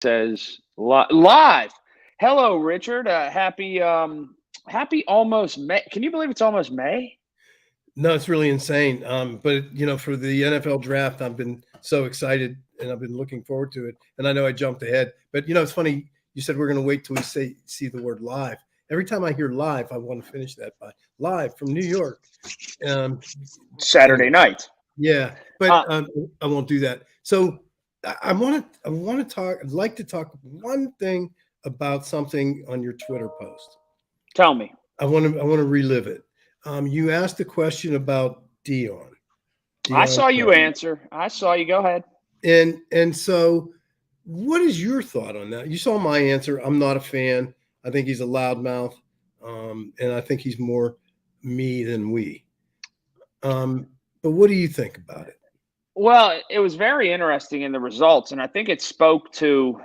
says live. Hello, Richard. Happy almost May. Can you believe it's almost May? No, it's really insane. But for the NFL draft, I've been so excited and I've been looking forward to it. And I know I jumped ahead, but it's funny. You said we're going to wait till we see the word live. Every time I hear live, I want to finish that by live from New York. Saturday night. Yeah, but I won't do that. So I want to talk. I'd like to talk one thing about something on your Twitter post. Tell me. I want to relive it. You asked a question about Dion. I saw you answer. I saw you. Go ahead. And so, what is your thought on that? You saw my answer. I'm not a fan. I think he's a loudmouth, and I think he's more me than we. But what do you think about it? Well, it was very interesting in the results, and I think it spoke to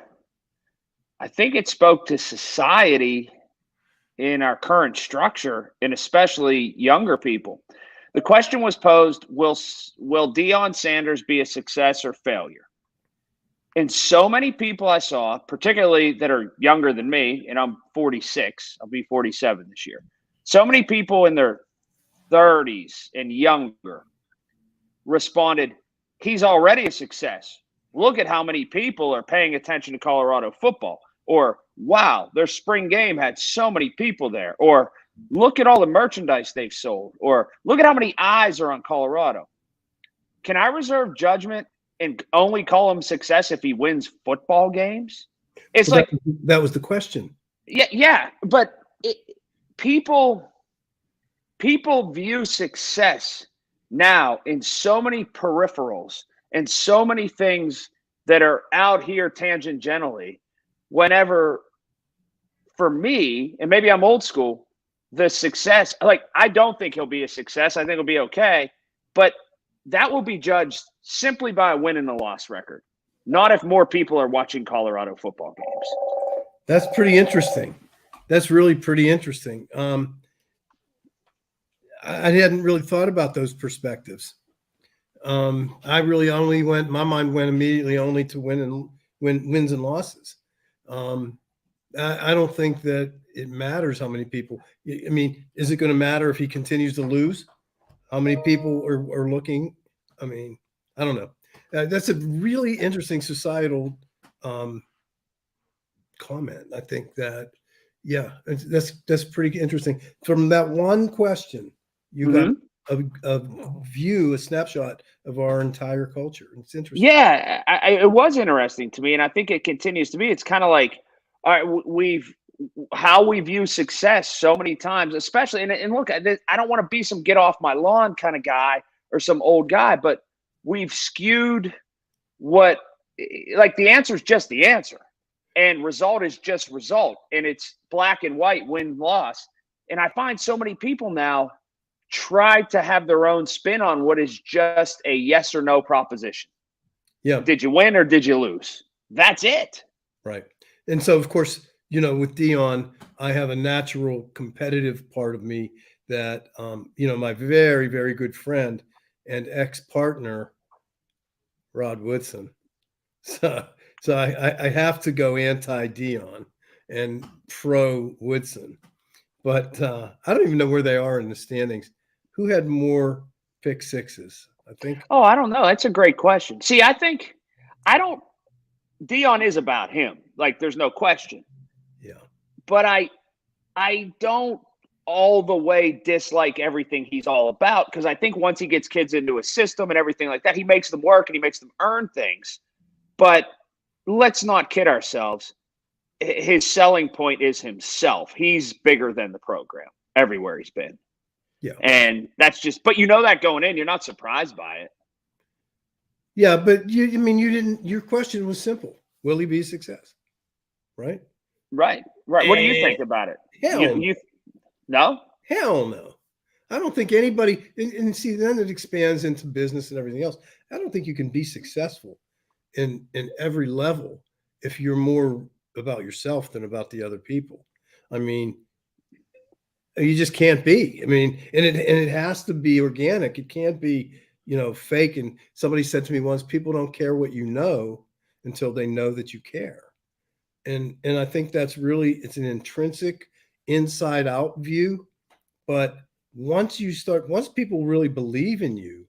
society in our current structure, and especially younger people. The question was posed: Will Deion Sanders be a success or failure? And so many people I saw, particularly that are younger than me, and I'm 46. I'll be 47 this year. So many people in their 30s and younger responded, he's already a success. Look at how many people are paying attention to Colorado football. Or, wow, their spring game had so many people there. Or, look at all the merchandise they've sold. Or, look at how many eyes are on Colorado. Can I reserve judgment and only call him success if he wins football games? It's well, that was the question. Yeah. But people view success now in so many peripherals and so many things that are out here tangentially. Whenever, for me, and maybe I'm old school, the success, I don't think he'll be a success. I think he'll be okay. But that will be judged simply by a win and a loss record, not if more people are watching Colorado football games. That's pretty interesting. That's really pretty interesting. I hadn't really thought about those perspectives. I really my mind went immediately only to wins and losses. I don't think that it matters how many people. I mean, is it going to matter if he continues to lose? How many people are looking? I mean, I don't know. That's a really interesting societal comment. I think that, yeah, that's pretty interesting. From that one question, you got a view, a snapshot of our entire culture. It's interesting. Yeah, it was interesting to me, and I think it continues to be. It's kind of like, all right, how we view success so many times, especially, and look, I don't want to be some get off my lawn kind of guy or some old guy, but we've skewed the answer is just the answer, and result is just result, and it's black and white, win, loss. And I find so many people now try to have their own spin on what is just a yes or no proposition. Yeah. Did you win or did you lose? That's it. Right. And so, of course, with Dion, I have a natural competitive part of me that, my very, very good friend and ex-partner, Rod Woodson. So I have to go anti-Dion and pro-Woodson. But I don't even know where they are in the standings. Who had more pick sixes? I think. Oh, I don't know. That's a great question. See, Dion is about him. There's no question. Yeah. But I don't all the way dislike everything he's all about, because I think once he gets kids into a system and everything like that, he makes them work and he makes them earn things. But let's not kid ourselves. His selling point is himself. He's bigger than the program everywhere he's been. Yeah. And that's but that going in, you're not surprised by it. Yeah, but you didn't, your question was simple. Will he be a success? Right. What do you think about it? No? Hell no. I don't think anybody, and see, then it expands into business and everything else. I don't think you can be successful in every level if you're more about yourself than about the other people. I mean, you just can't be. I mean, and it has to be organic. It can't be, fake. And somebody said to me once, people don't care what you know until they know that you care. And I think that's really, it's an intrinsic inside out view. But once people really believe in you,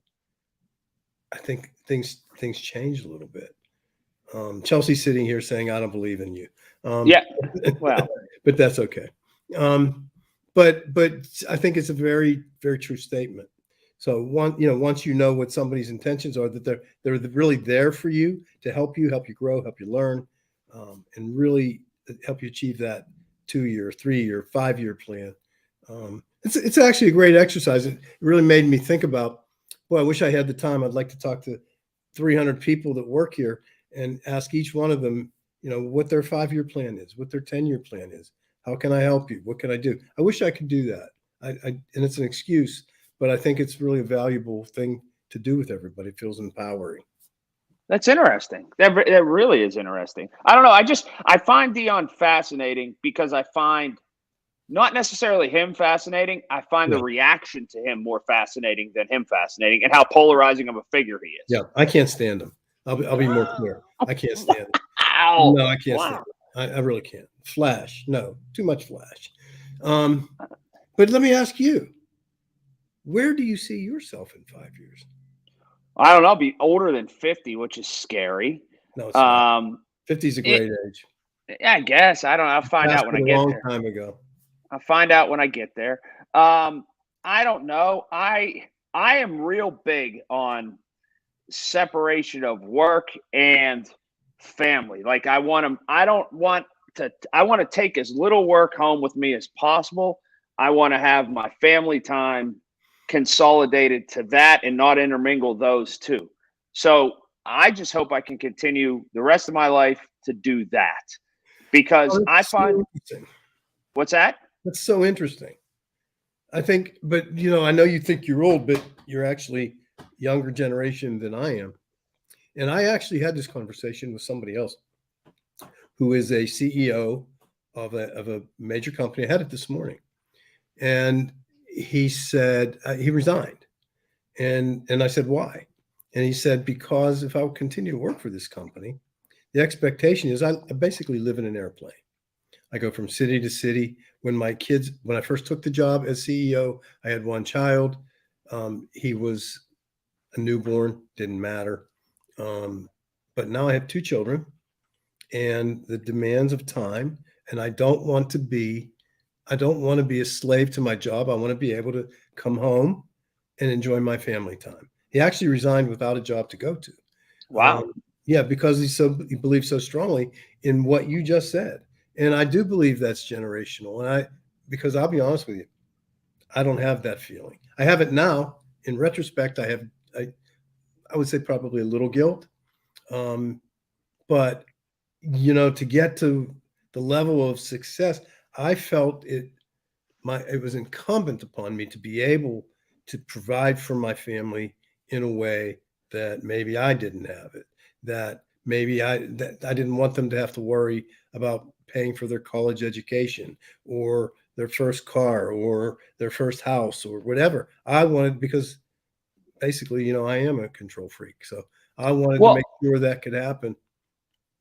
I think things change a little bit. Chelsea's sitting here saying, I don't believe in you. Yeah. Well, but that's okay. But I think it's a very, very true statement. So once you know what somebody's intentions are, that they're really there for you to help you grow, help you learn, and really help you achieve that 2-year, 3-year, 5-year plan. It's actually a great exercise. It really made me think about, boy, I wish I had the time. I'd like to talk to 300 people that work here and ask each one of them, what their 5-year plan is, what their 10-year plan is. How can I help you? What can I do? I wish I could do that. And it's an excuse, but I think it's really a valuable thing to do with everybody. It feels empowering. that's interesting. That really is interesting. I don't know. I find Dion fascinating because I find not necessarily him fascinating. I find the reaction to him more fascinating than him fascinating, and how polarizing of a figure he is. Yeah, I can't stand him. I'll be more clear. I can't stand him. Ow. No, I can't stand him. I really can't. Flash, no, too much flash. But let me ask you, where do you see yourself in 5 years? I don't know. I'll be older than 50, which is scary. No, it's not. 50 is a great age. I guess. I don't know. I'll find out when I get there. A long time ago. I'll find out when I get there. I don't know. I am real big on separation of work and family. Like I want to take as little work home with me as possible. I want to have my family time consolidated to that and not intermingle those two. So I just hope I can continue the rest of my life to do that, because I find what's that? That's so interesting. I think, but I know you think you're old, but you're actually younger generation than I am. And I actually had this conversation with somebody else who is a CEO of a major company. I had it this morning. And he said he resigned. And I said, why? And he said, because if I would continue to work for this company, the expectation is I basically live in an airplane. I go from city to city. When I first took the job as CEO, I had one child. He was a newborn, didn't matter. But now I have 2 children, and the demands of time, and I don't want to be a slave to my job. I want to be able to come home and enjoy my family time. He actually resigned without a job to go to. Wow. Yeah, because he believes so strongly in what you just said. And I do believe that's generational. And because I'll be honest with you, I don't have that feeling. I have it now. In retrospect, I would say probably a little guilt. But to get to the level of success, I felt it was incumbent upon me to be able to provide for my family in a way that maybe I didn't have it, that maybe I didn't want them to have to worry about paying for their college education or their first car or their first house or whatever. I wanted, because basically, I am a control freak. So I wanted to make sure that could happen.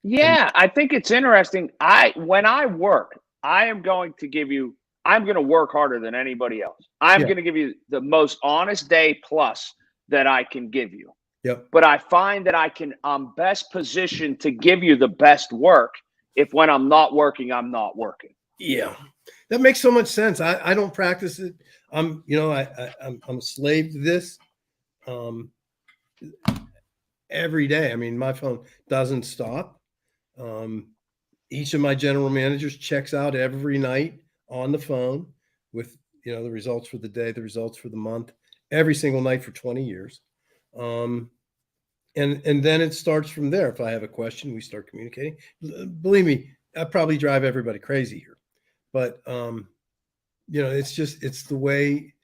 Yeah, I think it's interesting. When I work, I'm going to work harder than anybody else. I'm going to give you the most honest day plus that I can give you. Yep. But I find that I'm best positioned to give you the best work if when I'm not working, I'm not working. Yeah, that makes so much sense. I don't practice it. I'm a slave to this every day. I mean, my phone doesn't stop. Each of my general managers checks out every night on the phone with the results for the day, the results for the month, every single night for 20 years. And then it starts from there. If I have a question, we start communicating. Believe me, I probably drive everybody crazy here, but it's the way.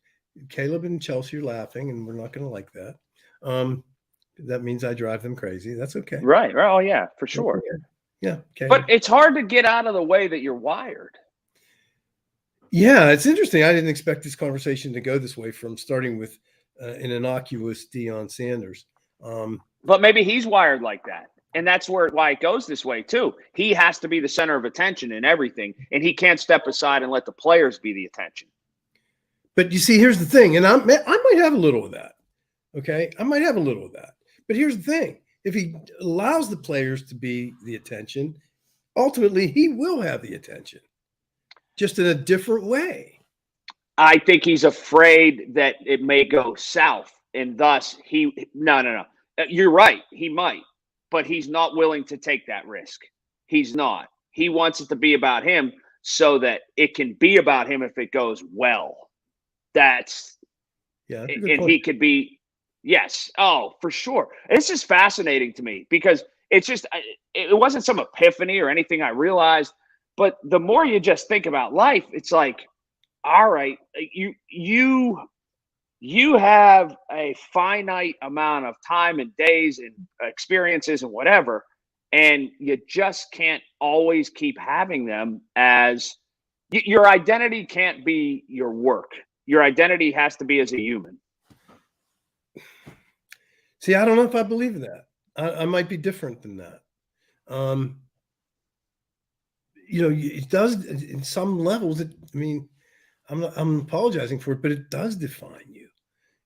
Caleb and Chelsea are laughing, and we're not going to like that. That means I drive them crazy. That's okay. Right. Oh yeah, for sure. Okay. Yeah. Okay. But it's hard to get out of the way that you're wired. Yeah, it's interesting. I didn't expect this conversation to go this way, from starting with an innocuous Deion Sanders. But maybe he's wired like that. And that's why it goes this way too. He has to be the center of attention in everything, and he can't step aside and let the players be the attention. But you see, here's the thing, and I might have a little of that. Okay, I might have a little of that. But here's the thing: if he allows the players to be the attention, ultimately he will have the attention, just in a different way. I think he's afraid that it may go south, and thus no. You're right. He might, but he's not willing to take that risk. He's not. He wants it to be about him so that it can be about him if it goes well. That's Yeah, that's a and good point. he could be. Yes. Oh, for sure. This is fascinating to me because it's just, it wasn't some epiphany or anything I realized, but the more you just think about life, it's like, all right, you have a finite amount of time and days and experiences and whatever, and you just can't always keep having them as your identity can't be your work. Your identity has to be as a human. See, I don't know if I believe in that. I might be different than that. It does in some levels. I'm apologizing for it, but it does define you,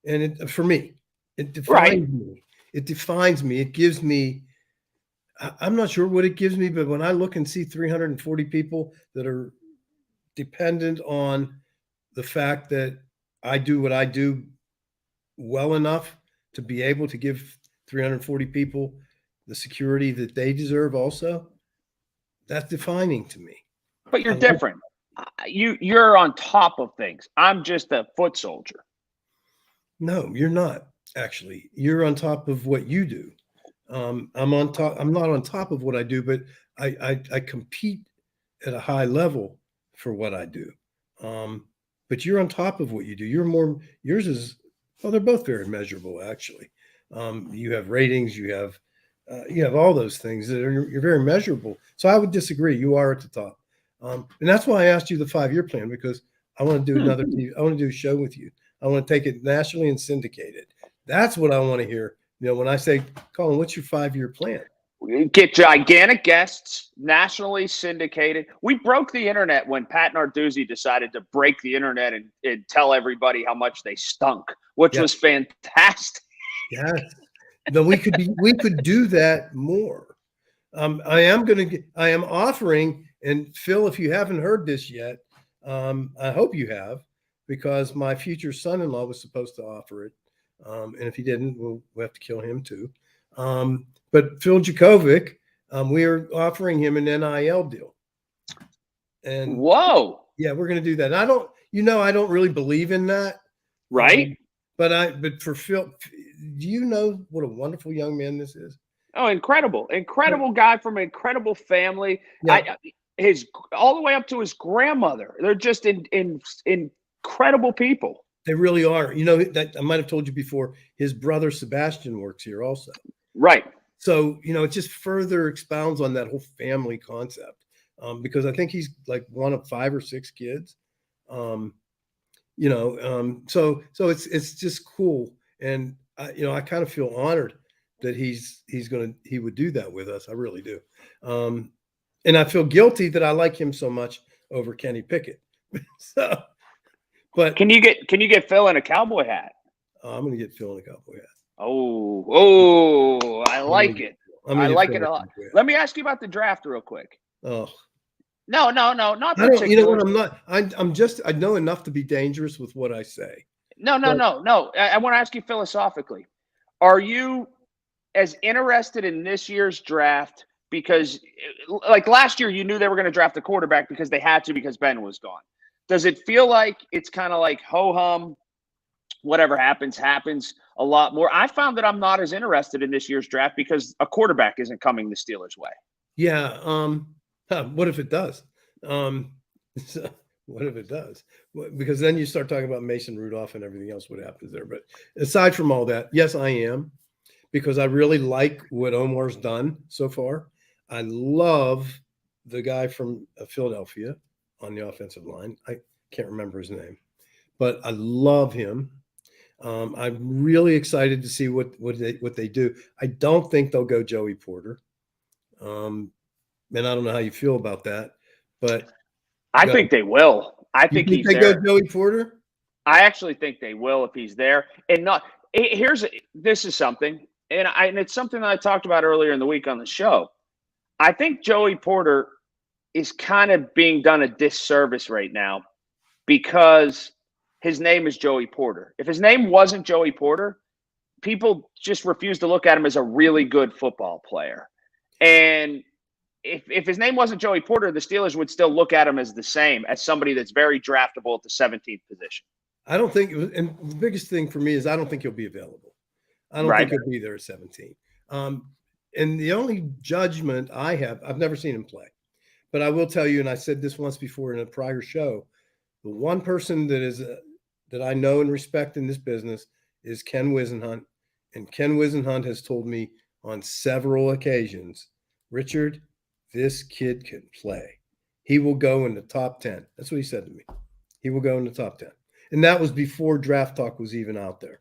and for me, it defines me. It defines me. It gives me. I'm not sure what it gives me, but when I look and see 340 people that are dependent on the fact that I do what I do well enough to be able to give 340 people the security that they deserve also, that's defining to me. But you're different. You're on top of things. I'm just a foot soldier. No, you're not. Actually, you're on top of what you do. I'm on top. I'm not on top of what I do, but I compete at a high level for what I do. But you're on top of what you do. Yours is, well, they're both very measurable, actually. You have ratings, you have all those things that you're very measurable. So I would disagree. You are at the top. And that's why I asked you the 5-year plan, because I want to do another TV, I want to do a show with you. I want to take it nationally and syndicate it. That's what I want to hear. When I say, Colin, what's your 5-year plan? Get gigantic guests, nationally syndicated. We broke the internet when Pat Narduzzi decided to break the internet and tell everybody how much they stunk, which was fantastic. Yes. Then we could do that more. I am offering, and Phil, if you haven't heard this yet, I hope you have, because my future son-in-law was supposed to offer it. And if he didn't, we'll have to kill him too. But Phil Jakovic, we are offering him an NIL deal. And whoa, yeah, we're going to do that. And I don't really believe in that, right? But for Phil, do you know what a wonderful young man this is? Oh, incredible guy from an incredible family. Yeah. His all the way up to his grandmother. They're just incredible people. They really are. That I might have told you before, his brother Sebastian works here also. Right. So, it just further expounds on that whole family concept, because I think he's like one of 5 or 6 kids. So it's just cool. And I kind of feel honored that he would do that with us. I really do. And I feel guilty that I like him so much over Kenny Pickett. So, but can you get Phil in a cowboy hat? I'm going to get Phil in a cowboy hat. Oh, I like it. I like it a lot. Let me ask you about the draft real quick. Oh, no, not particularly. You know what? I'm not. I know enough to be dangerous with what I say. No. I want to ask you philosophically. Are you as interested in this year's draft? Because like last year, you knew they were going to draft a quarterback because they had to, because Ben was gone. Does it feel like it's kind of like ho-hum, whatever happens a lot more? I found that I'm not as interested in this year's draft because a quarterback isn't coming the Steelers' way. Yeah. What if it does? What if it does? Because then you start talking about Mason Rudolph and everything else, what happens there. But aside from all that, yes, I am, because I really like what Omar's done so far. I love the guy from Philadelphia on the offensive line. I can't remember his name, but I love him. I'm really excited to see what they do. I don't think they'll go Joey Porter. And I don't know how you feel about that, but I think they will. I you think think he's they go there. Joey Porter? I actually think they will if he's there. And not this is something, and it's something that I talked about earlier in the week on the show. I think Joey Porter is kind of being done a disservice right now because his name is Joey Porter. If his name wasn't Joey Porter, people just refuse to look at him as a really good football player. And if his name wasn't Joey Porter, the Steelers would still look at him as the same, as somebody that's very draftable at the 17th position. I don't think, and the biggest thing for me is I don't think he'll be available. I don't think he'll be there at 17. And the only judgment I have, I've never seen him play, but I will tell you, and I said this once before in a prior show, the one person that I know and respect in this business is Ken Wisenhunt. And Ken Wisenhunt has told me on several occasions, Richard, this kid can play. He will go in the top 10. That's what he said to me. He will go in the top 10. And that was before draft talk was even out there.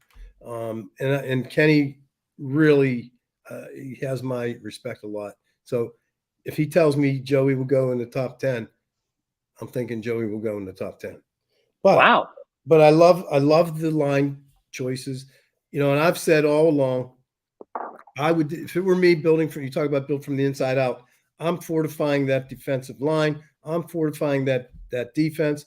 And Kenny really, he has my respect a lot. So if he tells me Joey will go in the top 10, I'm thinking Joey will go in the top 10. But, wow. But I love the line choices, and I've said all along, I would, if it were me you talk about build from the inside out, I'm fortifying that defensive line. I'm fortifying that defense.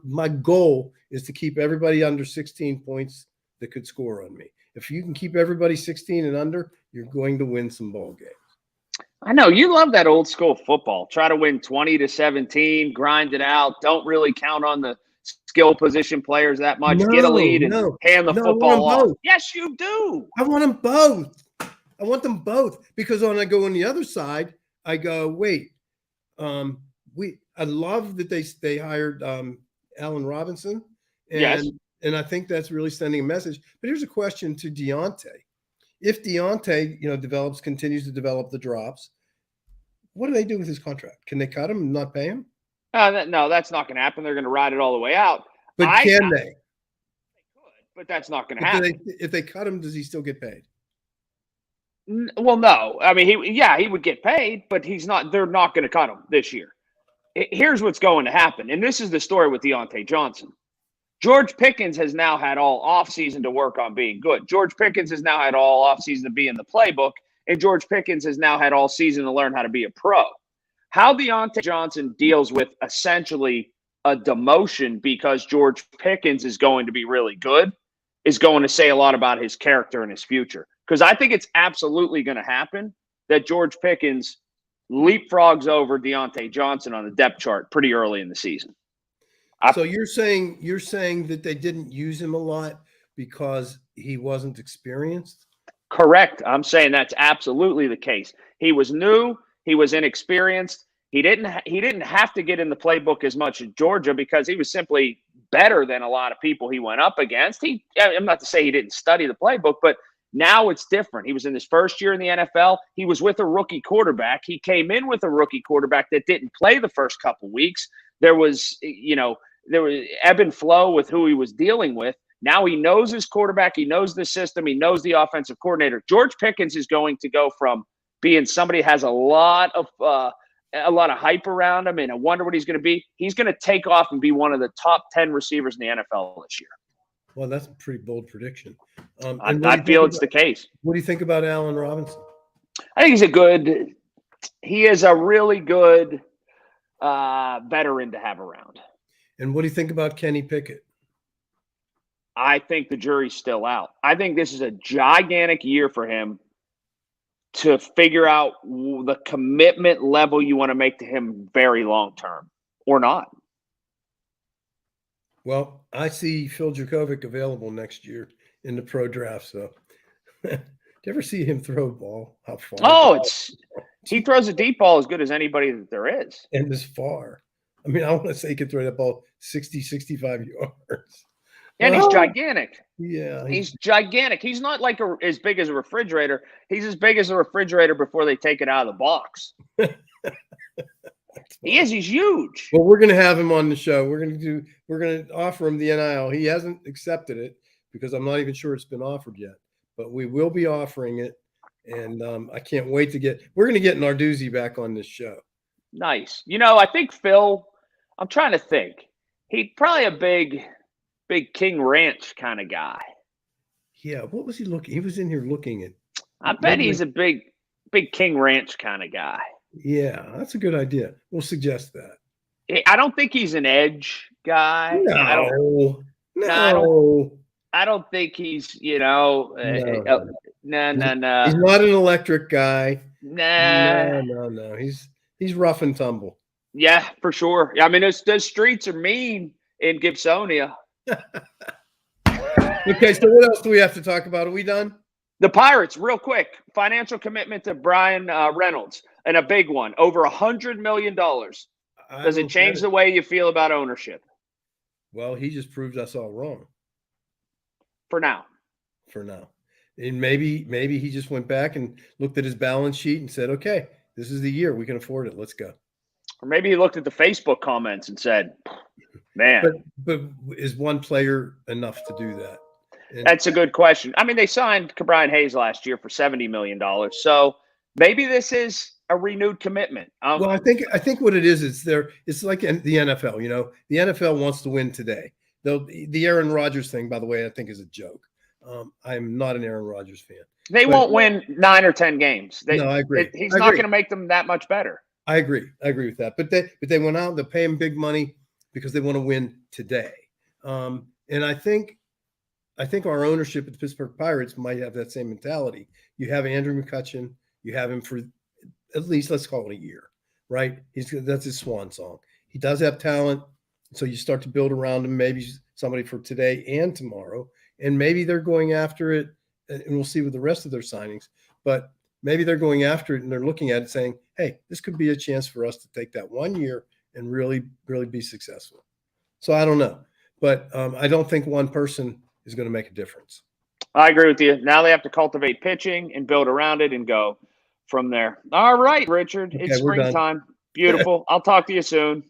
My goal is to keep everybody under 16 points that could score on me. If you can keep everybody 16 and under, you're going to win some ball games. I know you love that old school football. Try to win 20-17, grind it out. Don't really count on the skill position players that much. Get a lead and hand the football off. Yes, you do. I want them both. I want them both because when I go on the other side, I go, wait, I love that they hired Allen Robinson, and I think that's really sending a message. But here's a question to Deontay: if Deontay, continues to develop the drops, what do they do with his contract? Can they cut him and not pay him? No, that's not going to happen. They're going to ride it all the way out. But can they? They could, but that's not going to happen. If they cut him, does he still get paid? Well, no. I mean, he would get paid, but he's not. They're not going to cut him this year. Here's what's going to happen, and this is the story with Deontay Johnson. George Pickens has now had all offseason to work on being good. George Pickens has now had all offseason to be in the playbook, and George Pickens has now had all season to learn how to be a pro. How Deontay Johnson deals with essentially a demotion because George Pickens is going to be really good is going to say a lot about his character and his future. Because I think it's absolutely going to happen that George Pickens leapfrogs over Deontay Johnson on the depth chart pretty early in the season. So you're saying that they didn't use him a lot because he wasn't experienced? Correct. I'm saying that's absolutely the case. He was new. He was inexperienced. He didn't have to get in the playbook as much as Georgia because he was simply better than a lot of people he went up against. I'm not to say he didn't study the playbook, but now it's different. He was in his first year in the NFL. He was with a rookie quarterback. He came in with a rookie quarterback that didn't play the first couple weeks. There was ebb and flow with who he was dealing with. Now he knows his quarterback. He knows the system. He knows the offensive coordinator. George Pickens is going to go from being somebody who has a lot of hype around him and I wonder what he's going to be. He's going to take off and be one of the top 10 receivers in the NFL this year. Well, that's a pretty bold prediction. I feel it's the case. What do you think about Allen Robinson? I think he is a really good veteran to have around. And what do you think about Kenny Pickett? I think the jury's still out. I think this is a gigantic year for him to figure out the commitment level you want to make to him very long term or not. Well, I see Phil Dracovic available next year in the pro draft. So, do you ever see him throw a ball? How far? Oh, he throws a deep ball as good as anybody that there is. And as far. I mean, I want to say he could throw that ball 60, 65 yards. And he's gigantic. Yeah. He's gigantic. He's not like as big as a refrigerator. He's as big as a refrigerator before they take it out of the box. He's huge. Well, we're going to have him on the show. We're going to offer him the NIL. He hasn't accepted it because I'm not even sure it's been offered yet, but we will be offering it. And I can't wait to we're going to get Narduzzi back on this show. Nice. I think Phil, I'm trying to think. He's probably a big King Ranch kind of guy. Yeah. What was he looking? He was in here looking at. I bet he's a big King Ranch kind of guy. Yeah, that's a good idea. We'll suggest that. I don't think he's an edge guy. No. I don't think he's, no. He's not an electric guy. Nah. No. He's rough and tumble. Yeah, for sure. I mean, those streets are mean in Gibsonia. Okay, so what else do we have to talk about? Are we done? The Pirates, real quick. Financial commitment to Brian Reynolds, and a big one, over $100 million. Does it change the way you feel about ownership? Well, he just proved us all wrong. For now. And maybe he just went back and looked at his balance sheet and said, okay, this is the year. We can afford it. Let's go. Or maybe he looked at the Facebook comments and said, man. But is one player enough to do that? And that's a good question. I mean, they signed Brian Hayes last year for $70 million. So maybe this is a renewed commitment. Well, I think what it is it's like the NFL. The NFL wants to win today. The Aaron Rodgers thing, by the way, I think is a joke. I'm not an Aaron Rodgers fan. They won't win 9 or 10 games. No, I agree. He's not going to make them that much better. I agree with that. But they went out. They pay him big money because they want to win today. And I think our ownership at the Pittsburgh Pirates might have that same mentality. You have Andrew McCutchen. You have him for at least, let's call it a year, right? That's his swan song. He does have talent. So you start to build around him, maybe somebody for today and tomorrow. And maybe they're going after it, and we'll see with the rest of their signings. But maybe they're going after it and they're looking at it saying, hey, this could be a chance for us to take that 1 year and really, really be successful. So I don't know. But I don't think one person is going to make a difference. I agree with you. Now they have to cultivate pitching and build around it and go from there. All right, Richard. Okay, it's springtime. Beautiful. I'll talk to you soon.